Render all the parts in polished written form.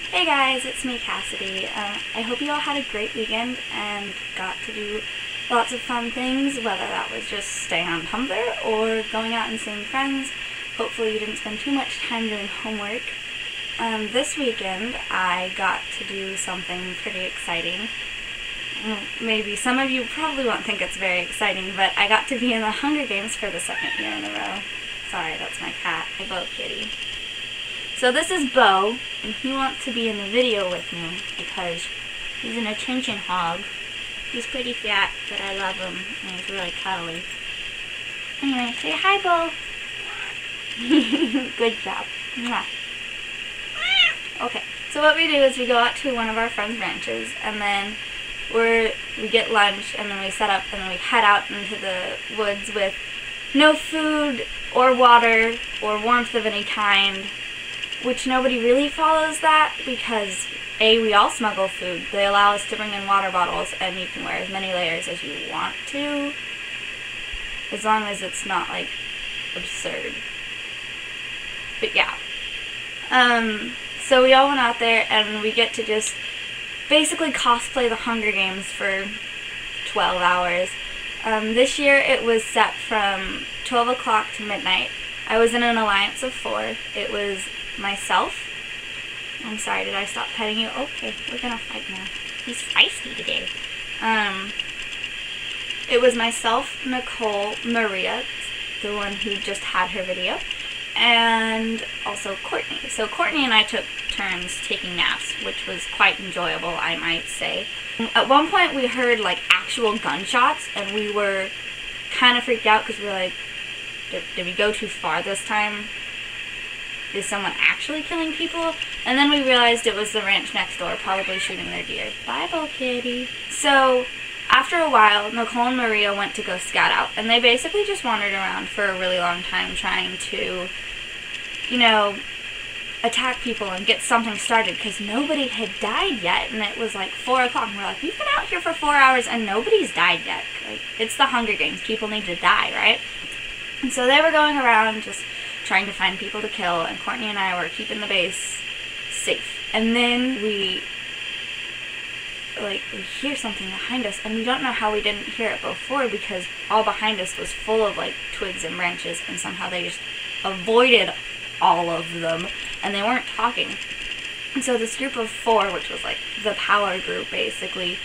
Hey guys, it's me, Cassidy. I hope you all had a great weekend and got to do lots of fun things, whether that was just staying on Tumblr or going out and seeing friends. Hopefully you didn't spend too much time doing homework. This weekend I got to do something pretty exciting. Maybe some of you probably won't think it's very exciting, but I got to be in the Hunger Games for the second year in a row. Sorry, that's my cat, my Bo Kitty. So this is Bo, and he wants to be in the video with me because he's an attention hog. He's pretty fat, but I love him, and he's really cuddly. Anyway, say hi, Bo. Good job. Mwah. Okay, so what we do is we go out to one of our friends' ranches, and then we get lunch, and then we set up, and then we head out into the woods with no food or water or warmth of any kind, which nobody really follows that because A, we all smuggle food. They allow us to bring in water bottles, and you can wear as many layers as you want to, as long as it's not, like, absurd. But yeah. So we all went out there, and we get to just basically cosplay the Hunger Games for 12 hours. This year it was set from 12 o'clock to midnight. I was in an alliance of 4. It was myself. I'm sorry, did I stop petting you? Okay, we're gonna fight now. He's feisty today. It was myself, Nicole, Maria, the one who just had her video, and also Courtney. So Courtney and I took turns taking naps, which was quite enjoyable, I might say. At one point we heard like actual gunshots, and we were kind of freaked out because we were like, did we go too far this time? Is someone actually killing people? And then we realized it was the ranch next door, probably shooting their deer. Bye, Bo Kitty. So after a while, Nicole and Maria went to go scout out, and they basically just wandered around for a really long time trying to, you know, attack people and get something started because nobody had died yet, and it was like 4 o'clock, and we're like, we've been out here for 4 hours and nobody's died yet. Like, it's the Hunger Games. People need to die, right? And so they were going around just trying to find people to kill, and Courtney and I were keeping the base safe. And then we hear something behind us, and we don't know how we didn't hear it before because all behind us was full of like twigs and branches, and somehow they just avoided all of them, and they weren't talking. And so this group of 4, which was like the power group basically,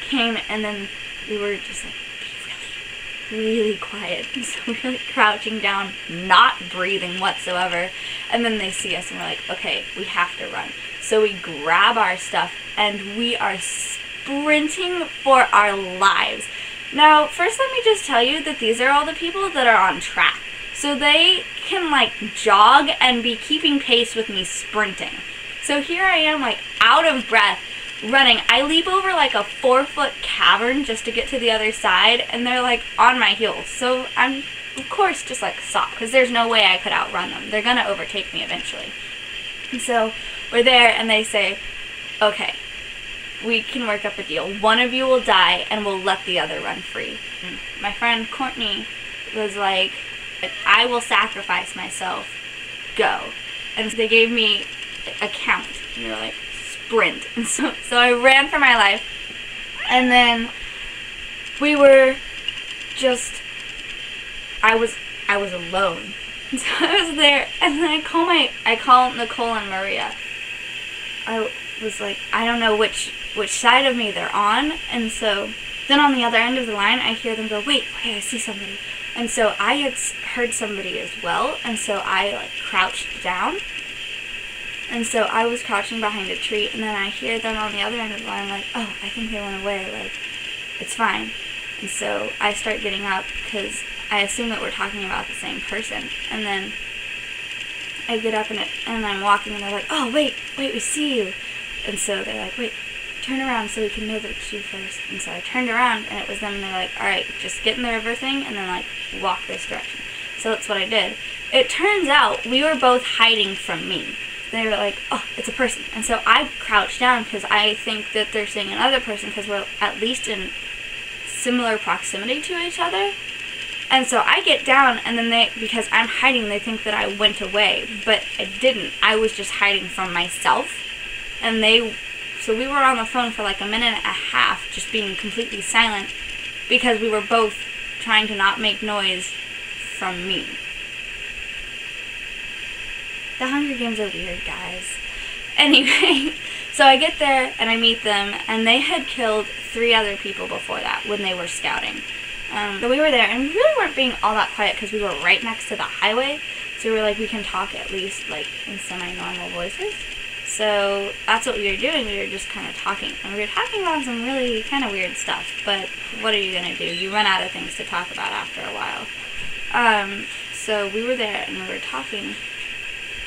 came, and then we were just like, really quiet, and so we're like crouching down, not breathing whatsoever, and then they see us and we're like, okay, we have to run. So we grab our stuff and we are sprinting for our lives. Now, first let me just tell you that these are all the people that are on track, so they can like jog and be keeping pace with me sprinting. So here I am, like out of breath, running. I leap over like a 4-foot cavern just to get to the other side, and they're like on my heels. So I'm, of course, just like stop, because there's no way I could outrun them. They're gonna overtake me eventually. And so we're there, and they say, okay, we can work up a deal. One of you will die, and we'll let the other run free. And my friend Courtney was like, I will sacrifice myself. Go. And so they gave me a count, and they were like, sprint. And so I ran for my life, and then we were just, I was alone. And so I was there, and then I call Nicole and Maria. I was like, I don't know which side of me they're on, and so then on the other end of the line I hear them go, wait, I see somebody. And so I had heard somebody as well, and so I like crouched down. And so I was crouching behind a tree, and then I hear them on the other end of the line like, oh, I think they went away, like, it's fine. And so I start getting up because I assume that we're talking about the same person. And then I get up and I'm walking, and they're like, oh, wait, we see you. And so they're like, wait, turn around so we can know that it's you first. And so I turned around, and it was them, and they're like, all right, just get in the river thing and then like walk this direction. So that's what I did. It turns out we were both hiding from me. They were like, oh, it's a person. And so I crouched down because I think that they're seeing another person because we're at least in similar proximity to each other. And so I get down, and then because I'm hiding, they think that I went away, but I didn't. I was just hiding from myself. And so we were on the phone for like a minute and a half, just being completely silent, because we were both trying to not make noise from me. The Hunger Games are weird, guys. Anyway, so I get there and I meet them, and they had killed 3 other people before that when they were scouting. So we were there, and we really weren't being all that quiet because we were right next to the highway. So we were like, we can talk at least like in semi-normal voices. So that's what we were doing. We were just kind of talking, and we were talking about some really kind of weird stuff. But what are you gonna do? You run out of things to talk about after a while. So we were there and we were talking,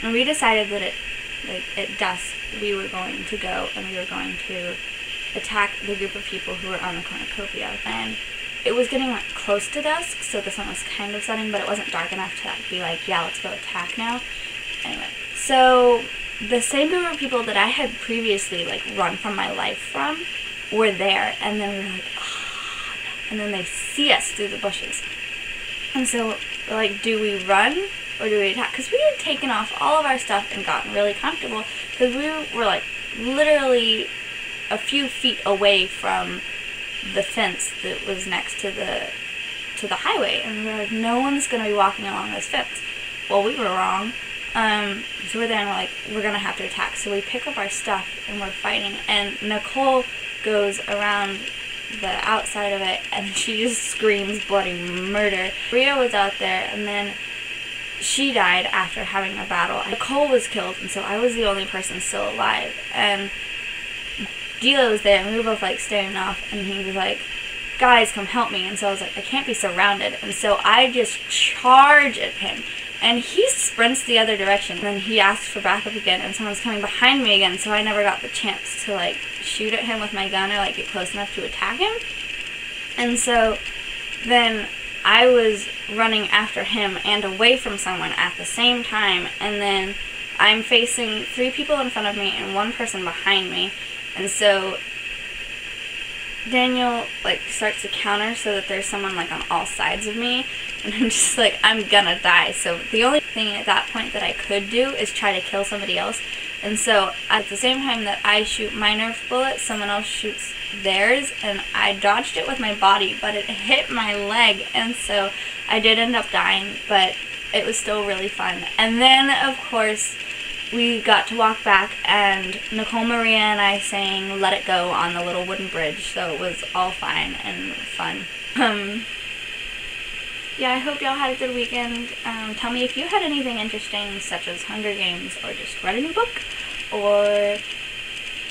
and we decided that at dusk we were going to go and we were going to attack the group of people who were on the cornucopia. And it was getting like close to dusk, so the sun was kind of setting, but it wasn't dark enough to be like, yeah, let's go attack now. Anyway, so the same group of people that I had previously like run from my life from were there, and then we were like, oh, no. And then they see us through the bushes. And so we're like, do we run or do we attack? Because we had taken off all of our stuff and gotten really comfortable, because we were like literally a few feet away from the fence that was next to the highway, and we were like, no one's gonna be walking along this fence. Well, we were wrong. So we're there and we're like, we're gonna have to attack. So we pick up our stuff and we're fighting, and Nicole goes around the outside of it and she just screams bloody murder. Ria was out there, and then she died after having a battle. Nicole was killed, and so I was the only person still alive. And Dilo was there, and we were both like staring off, and he was like, guys, come help me. And so I was like, I can't be surrounded. And so I just charge at him, and he sprints the other direction. And then he asks for backup again, and someone's coming behind me again, so I never got the chance to like shoot at him with my gun or like get close enough to attack him. And so then I was running after him and away from someone at the same time, and then I'm facing 3 people in front of me and 1 person behind me. And so Daniel like starts to counter so that there's someone like on all sides of me, and I'm just like, I'm gonna die. So the only thing at that point that I could do is try to kill somebody else. And so at the same time that I shoot my Nerf bullet, someone else shoots theirs, and I dodged it with my body, but it hit my leg, and so I did end up dying, but it was still really fun. And then of course we got to walk back, and Nicole, Maria, and I sang Let It Go on the little wooden bridge, so it was all fine and fun. Yeah, I hope y'all had a good weekend. Tell me if you had anything interesting, such as Hunger Games, or just read a new book, or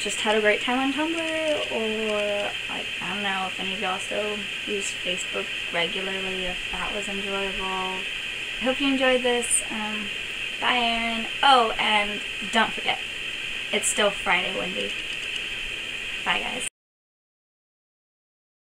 just had a great time on Tumblr, or like, I don't know, if any of y'all still use Facebook regularly, if that was enjoyable. I hope you enjoyed this. Bye, Erin. Oh, and don't forget, it's still Friday, Wendy. Bye, guys.